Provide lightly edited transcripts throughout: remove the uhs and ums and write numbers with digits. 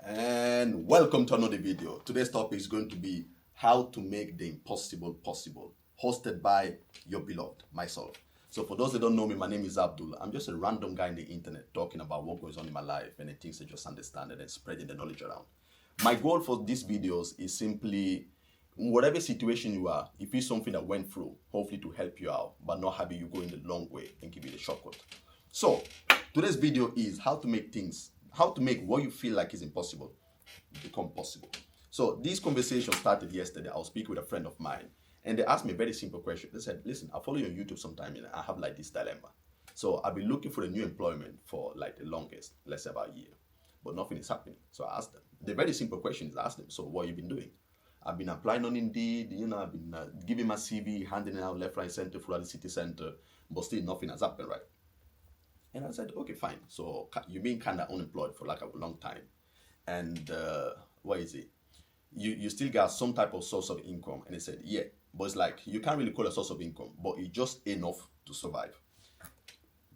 And welcome to another video. Today's topic is going to be how to make the impossible possible, hosted by your beloved, myself. So for those that don't know me, my name is Abdul. I'm just a random guy in the internet talking about what goes on in my life and the things I just understand and then spreading the knowledge around. My goal for these videos is simply, whatever situation you are, if it's something that went through, hopefully to help you out, but not having you go in the long way and give you the shortcut. So today's video is how to make what you feel like is impossible become possible. So this conversation started yesterday. I was speaking with a friend of mine and they asked me a very simple question. They said, listen, I follow you on YouTube sometime and I have like this dilemma. So I've been looking for a new employment for like the longest, let's say about a year, but nothing is happening. So I asked them, the very simple question is I asked them, so what have you been doing? I've been applying on Indeed, I've been giving my CV, handing it out left, right, center, throughout the city center, but still nothing has happened, right? And I said, okay, fine. So you've been kind of unemployed for like a long time. And what is it? You still got some type of source of income. And they said, yeah, but it's like, you can't really call it a source of income, but it's just enough to survive.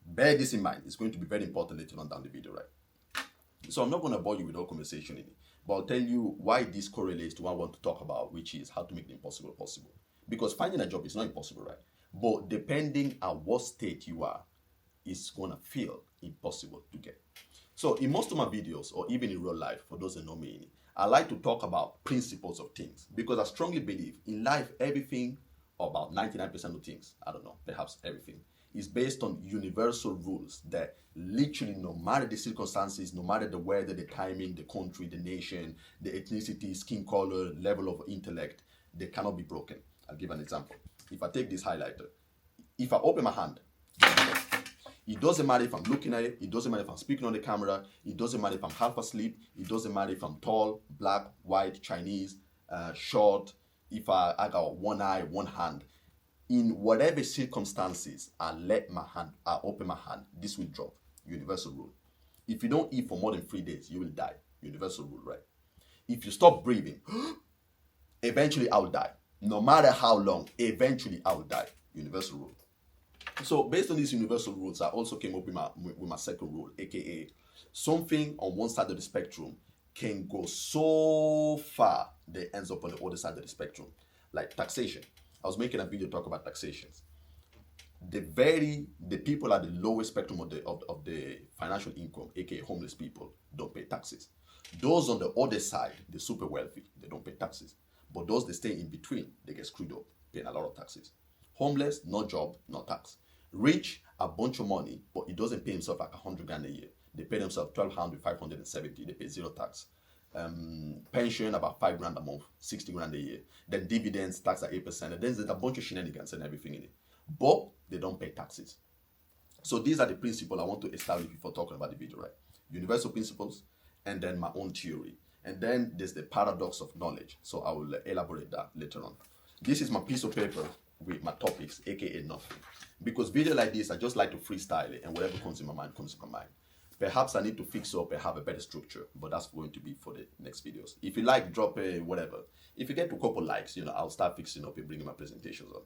Bear this in mind. It's going to be very important later on down the video, right? So I'm not going to bore you with all conversation in it, but I'll tell you why this correlates to what I want to talk about, which is how to make the impossible possible. Because finding a job is not impossible, right? But depending on what state you are, it's gonna feel impossible to get. So in most of my videos, or even in real life, for those that know me, I like to talk about principles of things because I strongly believe in life, everything, or about 99% of things, I don't know, perhaps everything, is based on universal rules that literally, no matter the circumstances, no matter the weather, the timing, the country, the nation, the ethnicity, skin color, level of intellect, they cannot be broken. I'll give an example. If I take this highlighter, if I open my hand, it doesn't matter if I'm looking at it. It doesn't matter if I'm speaking on the camera. It doesn't matter if I'm half asleep. It doesn't matter if I'm tall, black, white, Chinese, short, if I got one eye, one hand. In whatever circumstances, I open my hand, this will drop. Universal rule. If you don't eat for more than 3 days, you will die. Universal rule, right? If you stop breathing, eventually I'll die. No matter how long, eventually I'll die. Universal rule. So based on these universal rules, I also came up with my second rule, aka something on one side of the spectrum can go so far that it ends up on the other side of the spectrum, like taxation. I was making a video talk about taxations. The people at the lowest spectrum of the financial income, aka homeless people, don't pay taxes. Those on the other side, the super wealthy, they don't pay taxes. But those that stay in between, they get screwed up, paying a lot of taxes. Homeless, no job, no tax. Rich, a bunch of money, but he doesn't pay himself like 100 grand a year. They pay themselves 1,200, 570. They pay zero tax. Pension about 5 grand a month, 60 grand a year. Then dividends tax at 8%. And then there's a bunch of shenanigans and everything in it. But they don't pay taxes. So these are the principles I want to establish before talking about the video, right? Universal principles, and then my own theory. And then there's the paradox of knowledge. So I will elaborate that later on. This is my piece of paper with my topics, aka nothing. Because video like this, I just like to freestyle it, and whatever comes in my mind comes in my mind. Perhaps I need to fix up and have a better structure, but that's going to be for the next videos. If you like, drop a whatever. If you get to a couple likes, I'll start fixing up and bringing my presentations on.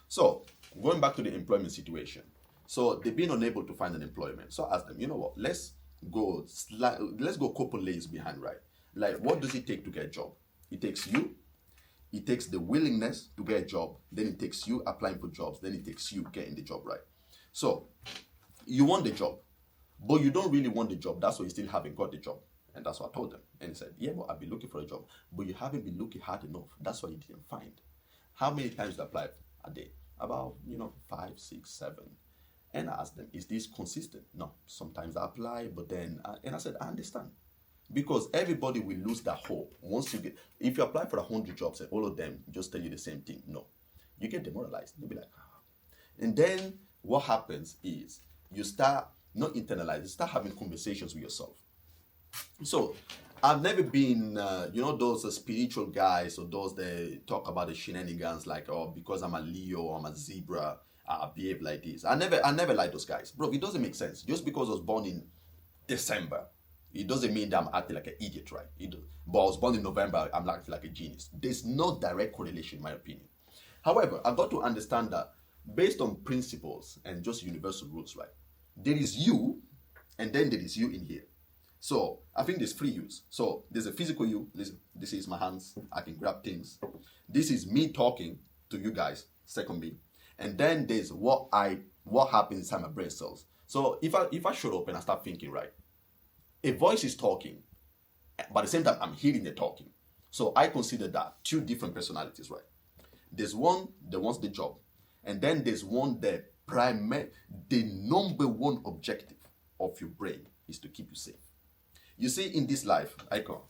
So going back to the employment situation. So they've been unable to find an employment. So I asked them, you know what? Let's go a couple layers behind, right? Like, what does it take to get a job? It takes you. It takes the willingness to get a job, then it takes you applying for jobs, then it takes you getting the job, right? So you want the job, but you don't really want the job. That's why you still haven't got the job. And that's what I told them. And he said, yeah, but I've been looking for a job, but you haven't been looking hard enough. That's why you didn't find. How many times do you apply a day? About, 5, 6, 7. And I asked them, is this consistent? No, sometimes I apply, but then, and I said, I understand. Because everybody will lose that hope once you if you apply for 100 jobs and all of them just tell you the same thing, no, you get demoralized. You'll be like, ah. And then what happens is you start not internalize, you start having conversations with yourself. So I've never been, those spiritual guys or those that talk about the shenanigans like, oh, because I'm a Leo, I'm a zebra, I behave like this. I never like those guys, bro. It doesn't make sense. Just because I was born in December, it doesn't mean that I'm acting like an idiot, right? But I was born in November, I'm acting like a genius. There's no direct correlation, in my opinion. However, I've got to understand that based on principles and just universal rules, right? There is you, and then there is you in here. So I think there's three yous. So there's a physical you. This is my hands. I can grab things. This is me talking to you guys. Second me. And then there's what happens inside my brain cells. So if I shut up and I start thinking, right, a voice is talking, but at the same time I'm hearing the talking. So I consider that two different personalities, right? There's one that wants the job, and then there's one that the number one objective of your brain is to keep you safe. You see, in this life, icon,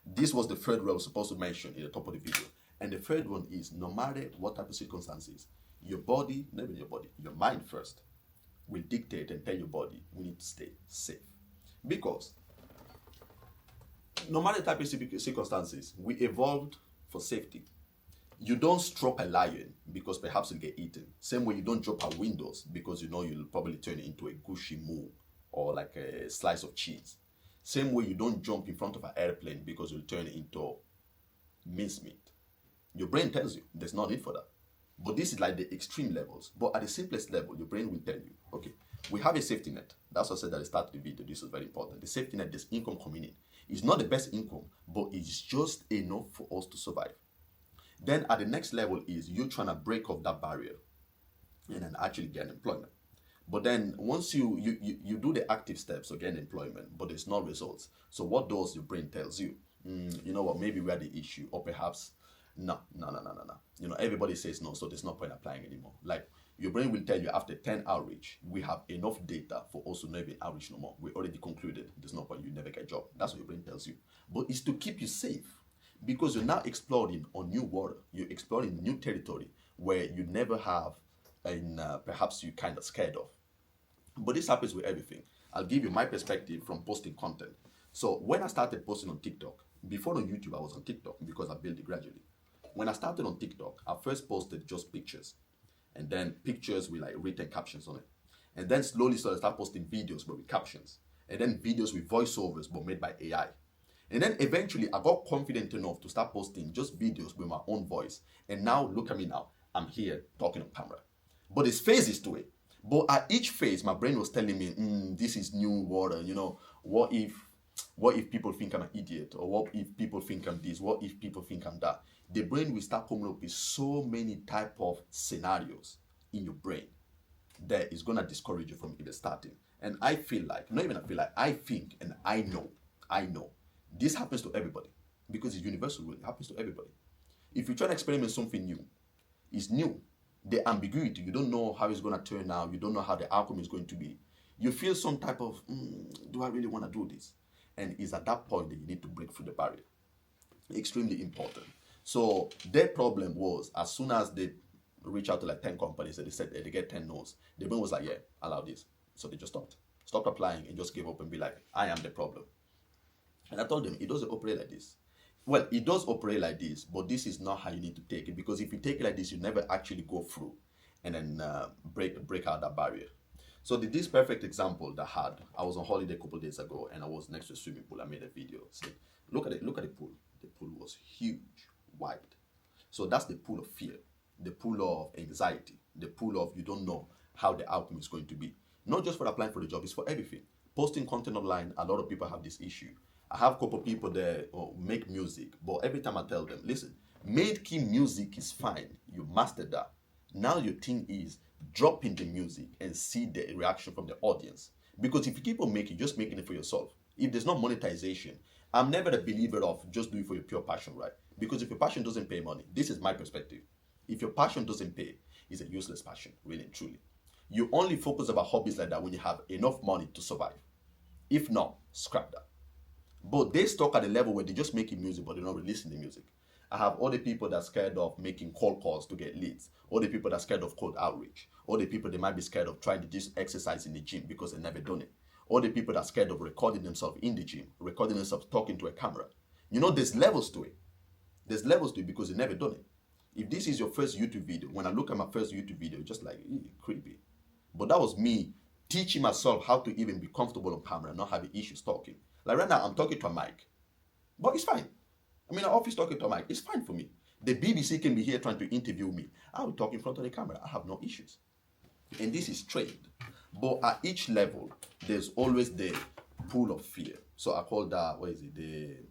this was the third one I was supposed to mention in the top of the video. And the third one is, no matter what type of circumstances, your body, not even your body, your mind first, will dictate and tell your body, we need to stay safe. Because no matter the type of circumstances, we evolved for safety. You don't drop a lion because perhaps you'll get eaten. Same way you don't drop a windows because you know you'll probably turn it into a gushy moo or like a slice of cheese. Same way you don't jump in front of an airplane because you'll turn it into mincemeat. Your brain tells you there's no need for that. But this is like the extreme levels. But at the simplest level, your brain will tell you, okay, we have a safety net. That's what I said at the start of the video. This is very important. The safety net, there's income coming in. It's not the best income, but it's just enough for us to survive. Then at the next level is you trying to break off that barrier and then actually get employment. But then once you do the active steps to get employment, but there's no results. So what does your brain tells you? You know what, maybe we are the issue, or perhaps no. You know, everybody says no, so there's no point applying anymore. Like your brain will tell you after 10 outreach, we have enough data for us to never outreach no more. We already concluded there's no point, you never get a job. That's what your brain tells you. But it's to keep you safe because you're now exploring on new water. You're exploring new territory where you never have and perhaps you kind of scared of. But this happens with everything. I'll give you my perspective from posting content. So when I started posting on TikTok, before on YouTube, I was on TikTok because I built it gradually. When I started on TikTok, I first posted just pictures, and then pictures with like written captions on it. And then slowly started posting videos but with captions, and then videos with voiceovers but made by AI. And then eventually I got confident enough to start posting just videos with my own voice. And now look at me now, I'm here talking on camera. But there's phases to it. But at each phase, my brain was telling me, this is new water, you know, what if people think I'm an idiot? Or what if people think I'm this? What if people think I'm that? The brain will start coming up with so many type of scenarios in your brain that is going to discourage you from even starting. And I feel like, not even I feel like, I think and I know, this happens to everybody because it's universal, it happens to everybody. If you try to experiment something new, it's new. The ambiguity, you don't know how it's going to turn out, you don't know how the outcome is going to be. You feel some type of, do I really want to do this? And it's at that point that you need to break through the barrier. Extremely important. So their problem was, as soon as they reach out to like 10 companies and they said they get 10 no's, the brain was like, yeah, allow this. So they just stopped applying and just gave up and be like, I am the problem. And I told them, it doesn't operate like this. Well, it does operate like this, but this is not how you need to take it, because if you take it like this, you never actually go through and then break out that barrier. So this perfect example that I was on holiday a couple of days ago and I was next to a swimming pool. I made a video. Said, look at the pool. The pool was huge, wide. So that's the pool of fear, the pool of anxiety, the pool of you don't know how the outcome is going to be. Not just for applying for the job, it's for everything. Posting content online, a lot of people have this issue. I have a couple of people that make music, but every time I tell them, listen, making music is fine. You mastered that. Now your thing is drop in the music and see the reaction from the audience. Because if you keep on making, just making it for yourself, if there's no monetization, I'm never a believer of just do it for your pure passion, right? Because if your passion doesn't pay money, this is my perspective. If your passion doesn't pay, it's a useless passion, really and truly. You only focus about hobbies like that when you have enough money to survive. If not, scrap that. But they stuck at the level where they're just making music, but they're not releasing the music. I have other people that are scared of making cold calls to get leads. Other people that are scared of cold outreach. Other people that might be scared of trying to just exercise in the gym because they've never done it. Other people that are scared of recording themselves in the gym, recording themselves talking to a camera. You know, there's levels to it. There's levels to it because they've never done it. If this is your first YouTube video, when I look at my first YouTube video, just like, creepy. But that was me teaching myself how to even be comfortable on camera, not having issues talking. Like right now, I'm talking to a mic, but it's fine. I mean, I'm always talking to a mic. It's fine for me. The BBC can be here trying to interview me. I will talk in front of the camera. I have no issues. And this is trained. But at each level, there's always the pool of fear. So I call that, what is it?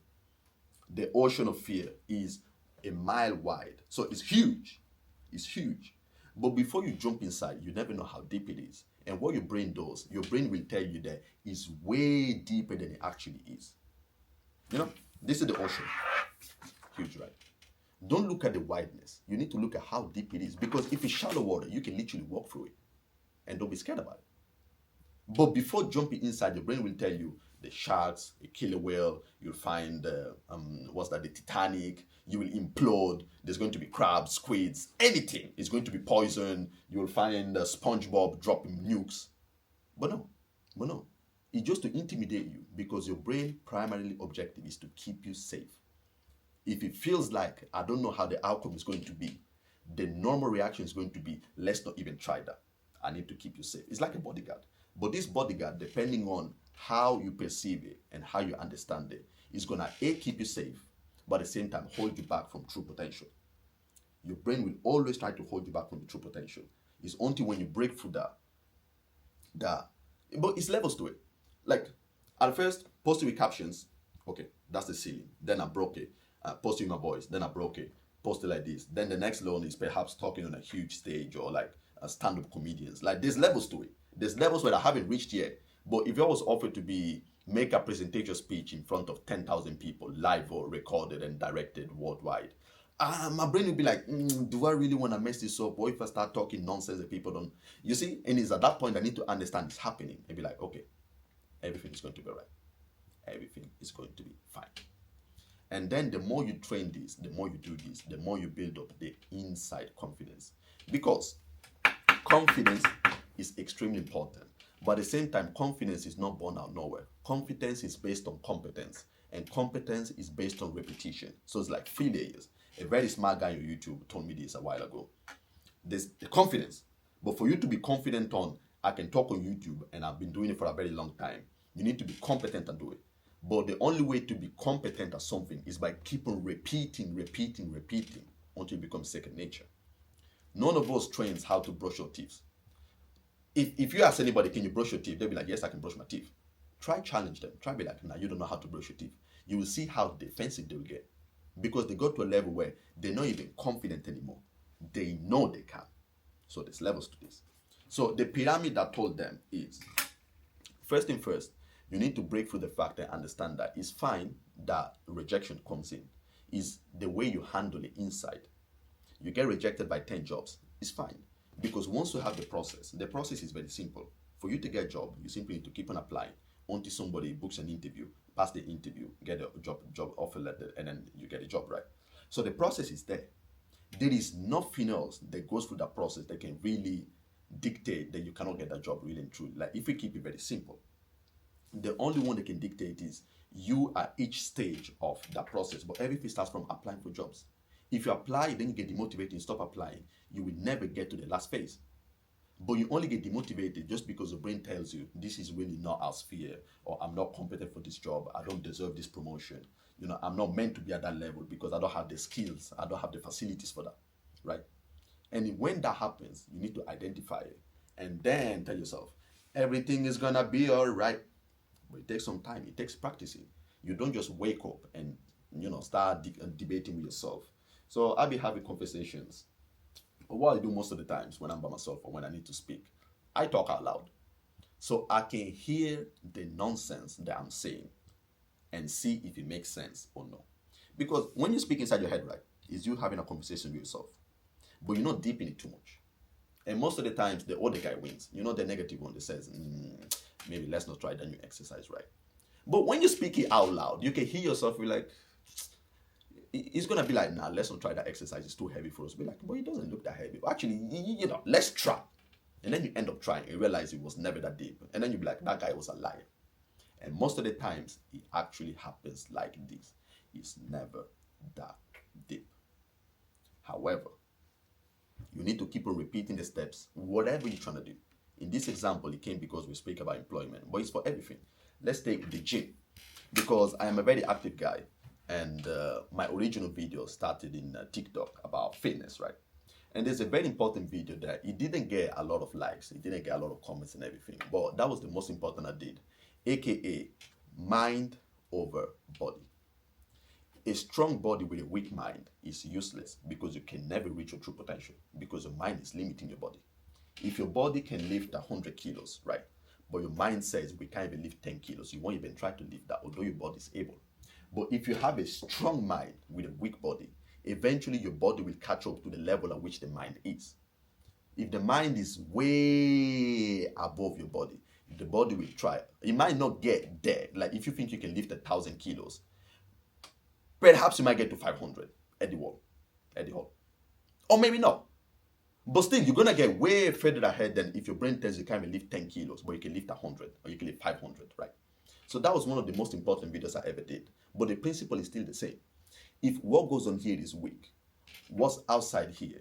The ocean of fear is a mile wide. So it's huge. It's huge. But before you jump inside, you never know how deep it is. And what your brain does, your brain will tell you that it's way deeper than it actually is. You know, this is the ocean. Huge, right? Don't look at the wideness. You need to look at how deep it is. Because if it's shallow water, you can literally walk through it. And don't be scared about it. But before jumping inside, your brain will tell you the sharks, a killer whale, you'll find, the Titanic, you will implode, there's going to be crabs, squids, anything is going to be poison, you'll find SpongeBob dropping nukes. But no. It's just to intimidate you because your brain primarily objective is to keep you safe. If it feels like, I don't know how the outcome is going to be, the normal reaction is going to be, let's not even try that. I need to keep you safe. It's like a bodyguard. But this bodyguard, depending on how you perceive it and how you understand it, is going to A, keep you safe, but at the same time hold you back from true potential. Your brain will always try to hold you back from the true potential. It's only when you break through that, but it's levels to it. Like, at first, posting with captions, okay, that's the ceiling. Then I broke it. Posting my voice, then I broke it. Posted like this. Then the next level is perhaps talking on a huge stage or like stand-up comedians. Like, there's levels to it. There's levels where I haven't reached yet. But if I was offered to make a presentation speech in front of 10,000 people, live or recorded and directed worldwide, my brain would be like, do I really want to mess this up? Or if I start talking nonsense that people don't, you see? And it's at that point I need to understand it's happening and be like, okay, everything is going to be right. Everything is going to be fine. And then the more you train this, the more you do this, the more you build up the inside confidence. Because confidence is extremely important. But at the same time, confidence is not born out of nowhere. Confidence is based on competence. And competence is based on repetition. So it's like 3 layers. A very smart guy on YouTube told me this a while ago. There's the confidence. But for you to be confident on, I can talk on YouTube and I've been doing it for a very long time, you need to be competent and do it. But the only way to be competent at something is by keeping repeating until it becomes second nature. None of us trains how to brush your teeth. If you ask anybody, can you brush your teeth? They'll be like, yes, I can brush my teeth. Try challenge them. Try be like, nah, you don't know how to brush your teeth. You will see how defensive they will get. Because they go to a level where they're not even confident anymore. They know they can. So there's levels to this. So the pyramid that told them is, first thing first, you need to break through the fact and understand that it's fine that rejection comes in. It's the way you handle it inside. You get rejected by 10 jobs, it's fine. Because once you have the process is very simple. For you to get a job, you simply need to keep on applying until somebody books an interview, pass the interview, get a job offer letter, and then you get a job, right? So the process is there. There is nothing else that goes through that process that can really dictate that you cannot get that job really and truly. Like, if we keep it very simple, the only one that can dictate is you at each stage of that process. But everything starts from applying for jobs. If you apply, then you get demotivated and stop applying, you will never get to the last phase. But you only get demotivated just because the brain tells you this is really not our sphere, or I'm not competent for this job, I don't deserve this promotion. You know, I'm not meant to be at that level because I don't have the skills, I don't have the facilities for that, right? And when that happens, you need to identify it and then tell yourself, everything is gonna be all right. But it takes some time, it takes practicing. You don't just wake up and, start debating with yourself. So I'll be having conversations. What I do most of the times when I'm by myself or when I need to speak, I talk out loud. So I can hear the nonsense that I'm saying and see if it makes sense or not. Because when you speak inside your head, right, is you having a conversation with yourself. But you're not deep in it too much. And most of the times, the other guy wins. The negative one that says, maybe let's not try that new exercise, right? But when you speak it out loud, you can hear yourself, you're like, it's going to be like, nah, let's not try that exercise. It's too heavy for us. Be like, but it doesn't look that heavy. Actually, let's try. And then you end up trying and realize it was never that deep. And then you be like, that guy was a liar. And most of the times, it actually happens like this. It's never that deep. However, you need to keep on repeating the steps, whatever you're trying to do. In this example, it came because we speak about employment, but it's for everything. Let's take the gym, because I am a very active guy. And my original video started in TikTok about fitness, right? And there's a very important video that it didn't get a lot of likes, it didn't get a lot of comments and everything, but that was the most important I did, aka mind over body. A strong body with a weak mind is useless because you can never reach your true potential because your mind is limiting your body. If your body can lift 100 kilos, right, but your mind says we can't even lift 10 kilos, you won't even try to lift that, although your body is able. But if you have a strong mind with a weak body, eventually your body will catch up to the level at which the mind is. If the mind is way above your body, the body will try. It might not get there. Like if you think you can lift 1,000 kilos, perhaps you might get to 500 at the wall, or maybe not. But still, you're gonna get way further ahead than if your brain tells you can't even lift 10 kilos, but you can lift 100 or you can lift 500, right? So that was one of the most important videos I ever did. But the principle is still the same. If what goes on here is weak, what's outside here,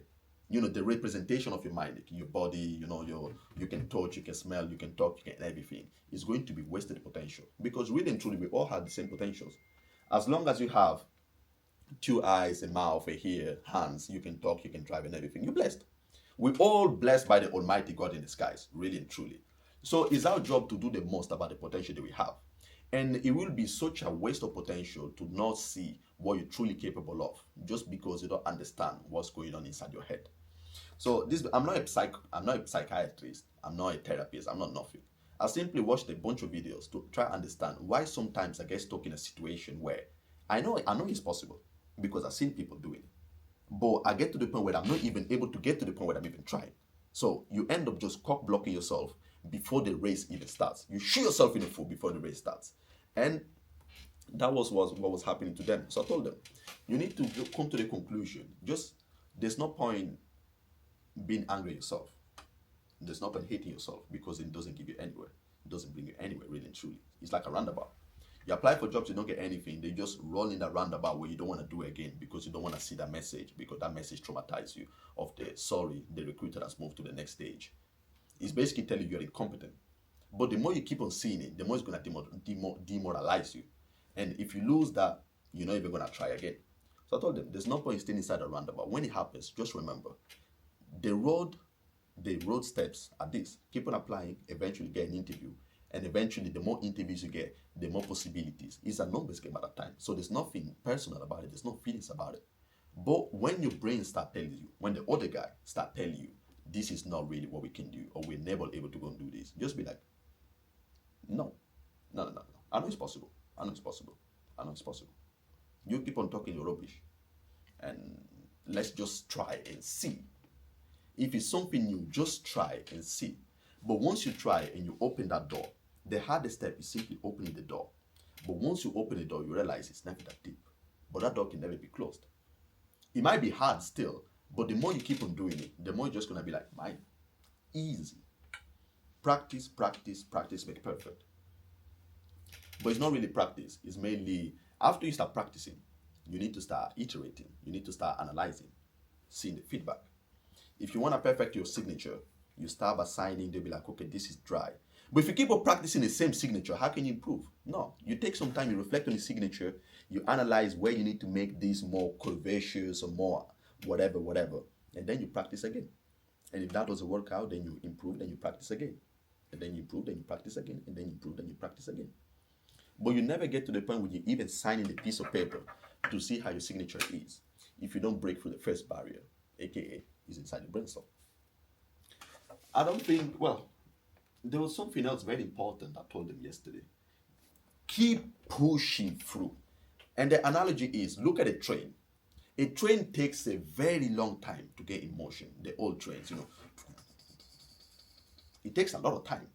the representation of your mind, your body, you can touch, you can smell, you can talk, you can everything, is going to be wasted potential. Because really and truly, we all have the same potentials. As long as you have 2 eyes, a mouth, a ear, hands, you can talk, you can drive, and everything, you're blessed. We're all blessed by the Almighty God in the skies, really and truly. So it's our job to do the most about the potential that we have. And it will be such a waste of potential to not see what you're truly capable of just because you don't understand what's going on inside your head. So I'm not a psychiatrist, I'm not a therapist, I'm not nothing. I simply watched a bunch of videos to try to understand why sometimes I get stuck in a situation where I know it's possible because I've seen people do it. But I get to the point where I'm not even able to get to the point where I'm even trying. So you end up just cock blocking yourself before the race even starts. You shoot yourself in the foot before the race starts. And that was what was happening to them. So I told them, you need to come to the conclusion. There's no point being angry at yourself. There's no point hating yourself because it doesn't give you anywhere. It doesn't bring you anywhere, really and truly. It's like a roundabout. You apply for jobs, you don't get anything. They just roll in that roundabout where you don't want to do it again because you don't want to see that message because that message traumatizes you of the recruiter has moved to the next stage. It's basically telling you you're incompetent. But the more you keep on seeing it, the more it's going to demoralize you. And if you lose that, you're not even going to try again. So I told them, there's no point staying inside the roundabout. When it happens, just remember, the road steps are this. Keep on applying, eventually get an interview. And eventually, the more interviews you get, the more possibilities. It's a numbers game at that time. So there's nothing personal about it. There's no feelings about it. But when your brain start telling you, when the other guy start telling you, this is not really what we can do, or we're never able to go and do this, just be like, no. I know it's possible. I know it's possible. You keep on talking your rubbish. And let's just try and see. If it's something new, just try and see. But once you try and you open that door, the hardest step is simply opening the door. But once you open the door, you realize it's never that deep. But that door can never be closed. It might be hard still, but the more you keep on doing it, the more you're just going to be like, mine. Easy. Practice make perfect. But it's not really practice. It's mainly, after you start practicing, you need to start iterating. You need to start analyzing, seeing the feedback. If you want to perfect your signature, you start by signing, they'll be like, okay, this is dry. But if you keep on practicing the same signature, how can you improve? No, you take some time, you reflect on the signature, you analyze where you need to make this more curvaceous or more whatever, and then you practice again. And if that doesn't work out, then you improve, then you practice again. And then you improve, then you practice again, and then you improve, then you practice again. But you never get to the point where you're even signing the piece of paper to see how your signature is if you don't break through the first barrier, aka is inside the brainstorm. I don't think, there was something else very important I told them yesterday. Keep pushing through. And the analogy is, look at a train. A train takes a very long time to get in motion. The old trains, It takes a lot of time.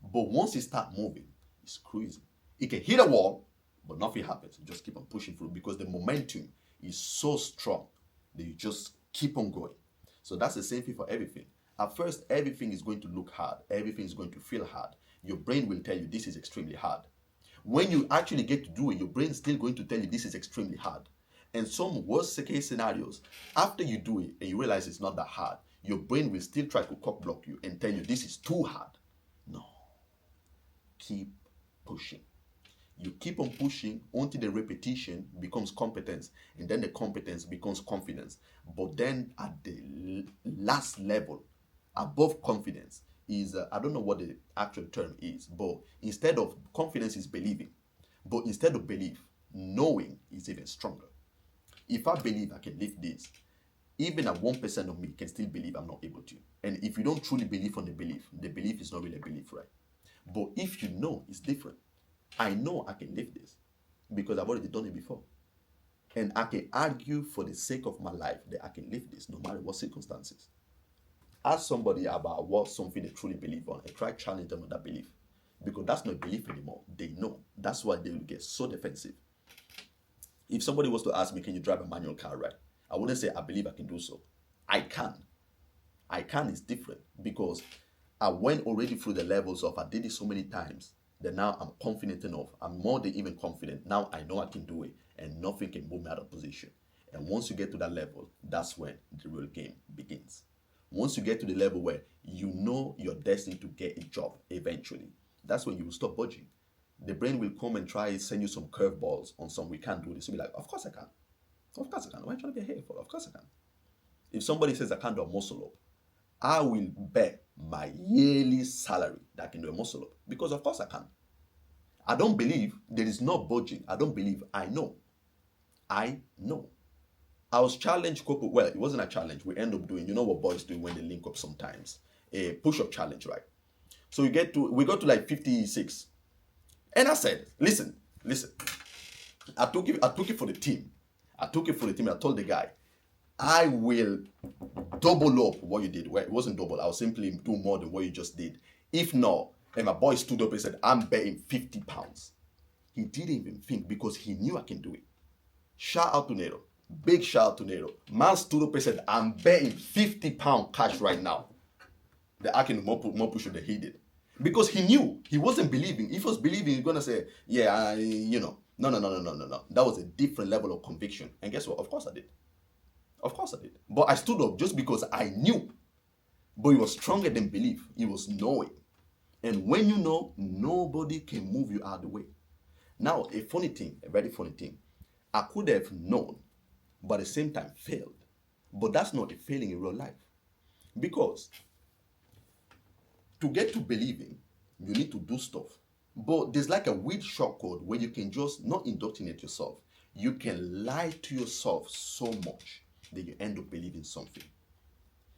But once it starts moving, it's cruising. It can hit a wall, but nothing happens. You just keep on pushing through because the momentum is so strong that you just keep on going. So that's the same thing for everything. At first, everything is going to look hard. Everything is going to feel hard. Your brain will tell you this is extremely hard. When you actually get to do it, your brain is still going to tell you this is extremely hard. And some worst case scenarios, after you do it and you realize it's not that hard, your brain will still try to cock block you and tell you this is too hard. No. Keep pushing. You keep on pushing until the repetition becomes competence, and then the competence becomes confidence. But then at the last level, above confidence, is, I don't know what the actual term is, but instead of confidence is believing. But instead of belief, knowing is even stronger. If I believe I can lift this, even at 1% of me can still believe I'm not able to. And if you don't truly believe on the belief is not really a belief, right? But if you know, it's different. I know I can lift this because I've already done it before. And I can argue for the sake of my life that I can lift this no matter what circumstances. Ask somebody about what something they truly believe on and try to challenge them on that belief. Because that's not belief anymore. They know. That's why they will get so defensive. If somebody was to ask me, can you drive a manual car, right? I wouldn't say I believe I can do so. I can. I can is different because I went already through the levels of I did it so many times that now I'm confident enough. I'm more than even confident. Now I know I can do it and nothing can move me out of position. And once you get to that level, that's when the real game begins. Once you get to the level where you know you're destined to get a job eventually, that's when you will stop budging. The brain will come and try and send you some curveballs on some, we can't do this. You'll be like, of course I can. Of course I can. Why are you trying to be here for? Of course I can. If somebody says I can't do a muscle up, I will bet my yearly salary that I can do a muscle up because of course I can. I don't believe there is no budging. I don't believe I know. I know. I was challenged couple. Well, it wasn't a challenge. We end up doing, you know what boys do when they link up sometimes, a push-up challenge, right? So we got to like 56. And I said, listen. I took it for the team. I told the guy, I will double up what you did. Well, it wasn't double. I'll simply do more than what you just did. If not, and my boy stood up and said, I'm betting 50 pounds. He didn't even think because he knew I can do it. Shout out to Nero. Big shout out to Nero. Man stood up and said, I'm betting 50 pound cash right now that I can more push up than he did. Because he knew. He wasn't believing. If he was believing, he's going to say, yeah, No. That was a different level of conviction. And guess what? Of course I did. But I stood up just because I knew. But it was stronger than belief. It was knowing. And when you know, nobody can move you out of the way. Now, a very funny thing. I could have known, but at the same time failed. But that's not a failing in real life. Because to get to believing, you need to do stuff. But there's like a weird shortcut where you can just not indoctrinate yourself. You can lie to yourself so much that you end up believing something.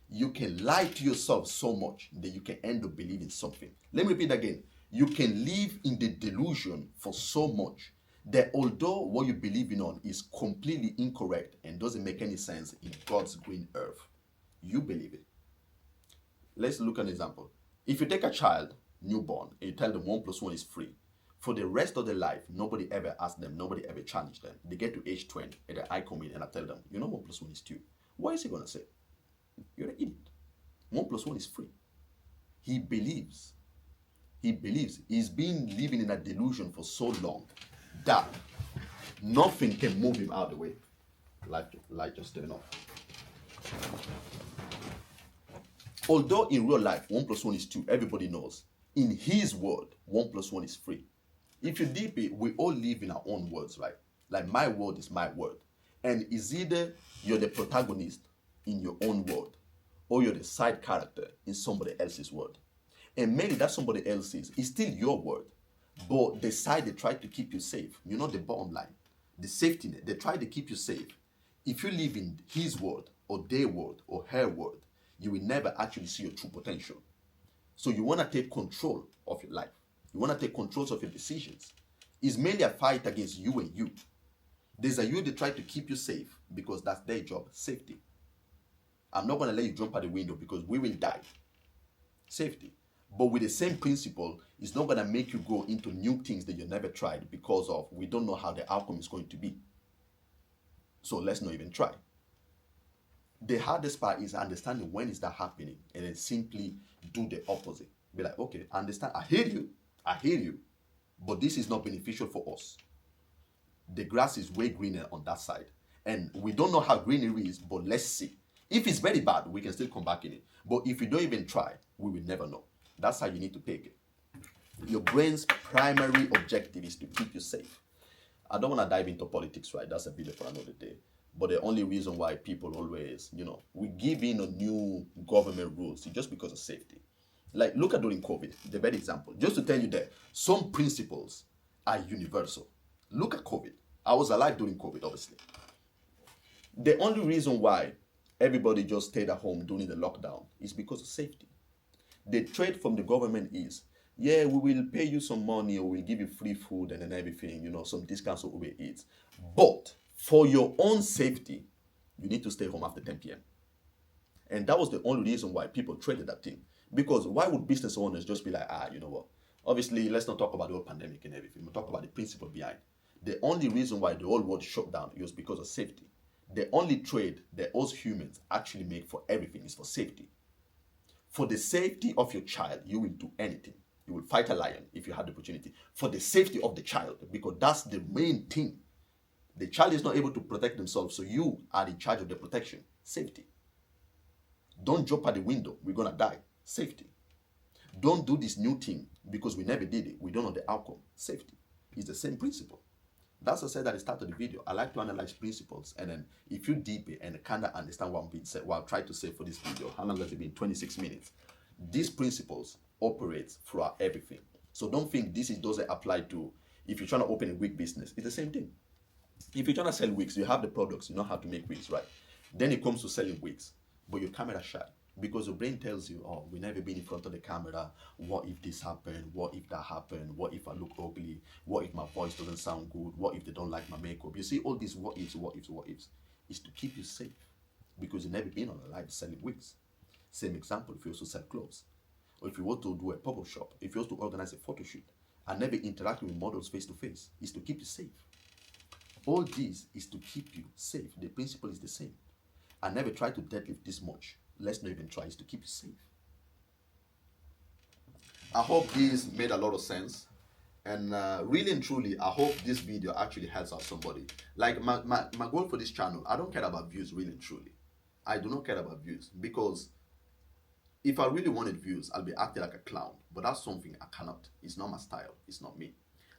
You can lie to yourself so much that you can end up believing something. Let me repeat again. You can live in the delusion for so much that although what you believe in on is completely incorrect and doesn't make any sense in God's green earth, you believe it. Let's look at an example. If you take a child, newborn, and you tell them 1 + 1 is 3, for the rest of their life, nobody ever asked them, nobody ever challenged them. They get to age 20, and then I come in and I tell them, 1 + 1 is 2. What is he going to say? You're an idiot. 1 + 1 is 3. He believes. He's been living in a delusion for so long that nothing can move him out of the way. Light just turned off. Although in real life, 1 + 1 is 2, everybody knows. In his world, 1 + 1 is 3. If you deep it, we all live in our own words, right? Like my word is my word. And it's either you're the protagonist in your own world or you're the side character in somebody else's world. And maybe that somebody else's is still your word, but the side they try to keep you safe. You're not the bottom line. The safety net, they try to keep you safe. If you live in his world or their world or her world, you will never actually see your true potential. So you want to take control of your life. You want to take control of your decisions. It's mainly a fight against you and you. There's a you that try to keep you safe because that's their job, safety. I'm not going to let you jump out the window because we will die. Safety. But with the same principle, it's not going to make you go into new things that you never tried because of we don't know how the outcome is going to be. So let's not even try. The hardest part is understanding when is that happening and then simply do the opposite. Be like, okay, I understand. I hear you, but this is not beneficial for us. The grass is way greener on that side. And we don't know how green it is, but let's see. If it's very bad, we can still come back in it. But if you don't even try, we will never know. That's how you need to take it. Your brain's primary objective is to keep you safe. I don't want to dive into politics, right? That's a video for another day. But the only reason why people always, we give in on new government rules is just because of safety. Like, look at during COVID, the very example. Just to tell you that some principles are universal. Look at COVID. I was alive during COVID, obviously. The only reason why everybody just stayed at home during the lockdown is because of safety. The trade from the government is, yeah, we will pay you some money or we'll give you free food and then everything, some discounts on Uber Eats. But for your own safety, you need to stay home after 10 p.m. And that was the only reason why people traded that thing. Because why would business owners just be like, you know what? Obviously, let's not talk about the whole pandemic and everything. We'll talk about the principle behind. The only reason why the whole world shut down was because of safety. The only trade that us humans actually make for everything is for safety. For the safety of your child, you will do anything. You will fight a lion if you had the opportunity. For the safety of the child, because that's the main thing. The child is not able to protect themselves, so you are in charge of the protection. Safety. Don't jump at the window. We're going to die. Safety. Don't do this new thing because we never did it. We don't know the outcome. Safety. It's the same principle. That's what I said at the start of the video. I like to analyze principles, and then if you deep it and kind of understand what I'm being said, what I've tried to say for this video, how long has it been? 26 minutes. These principles operate throughout everything. So don't think doesn't apply to if you're trying to open a wig business. It's the same thing. If you're trying to sell wigs, you have the products, you know how to make wigs, right? Then it comes to selling wigs, but your camera shy. Because your brain tells you, oh, we've never been in front of the camera. What if this happened? What if that happened? What if I look ugly? What if my voice doesn't sound good? What if they don't like my makeup? You see, all these what ifs, what ifs, what ifs is to keep you safe because you've never been on a live selling wigs. Same example, if you also sell clothes, or if you want to do a pop-up shop, if you want to organize a photo shoot and never interact with models face to face, is to keep you safe. All this is to keep you safe. The principle is the same. I never try to deadlift this much. Let's not even try, is to keep you safe. I hope this made a lot of sense. And really and truly, I hope this video actually helps out somebody. Like my goal for this channel, I don't care about views, really and truly. I do not care about views because if I really wanted views, I'll be acting like a clown. But that's something I cannot. It's not my style. It's not me.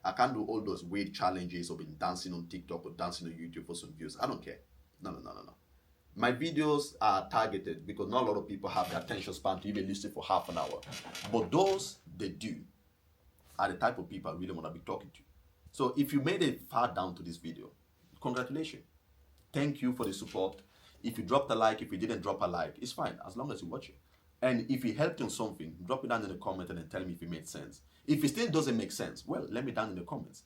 I can't do all those weird challenges of being dancing on TikTok or dancing on YouTube for some views. I don't care. No. My videos are targeted because not a lot of people have the attention span to even listen for half an hour. But those they do are the type of people I really want to be talking to. So if you made it far down to this video, congratulations. Thank you for the support. If you dropped a like, if you didn't drop a like, it's fine as long as you watch it. And if it helped you on something, drop it down in the comment and then tell me if it made sense. If it still doesn't make sense, well, let me down in the comments.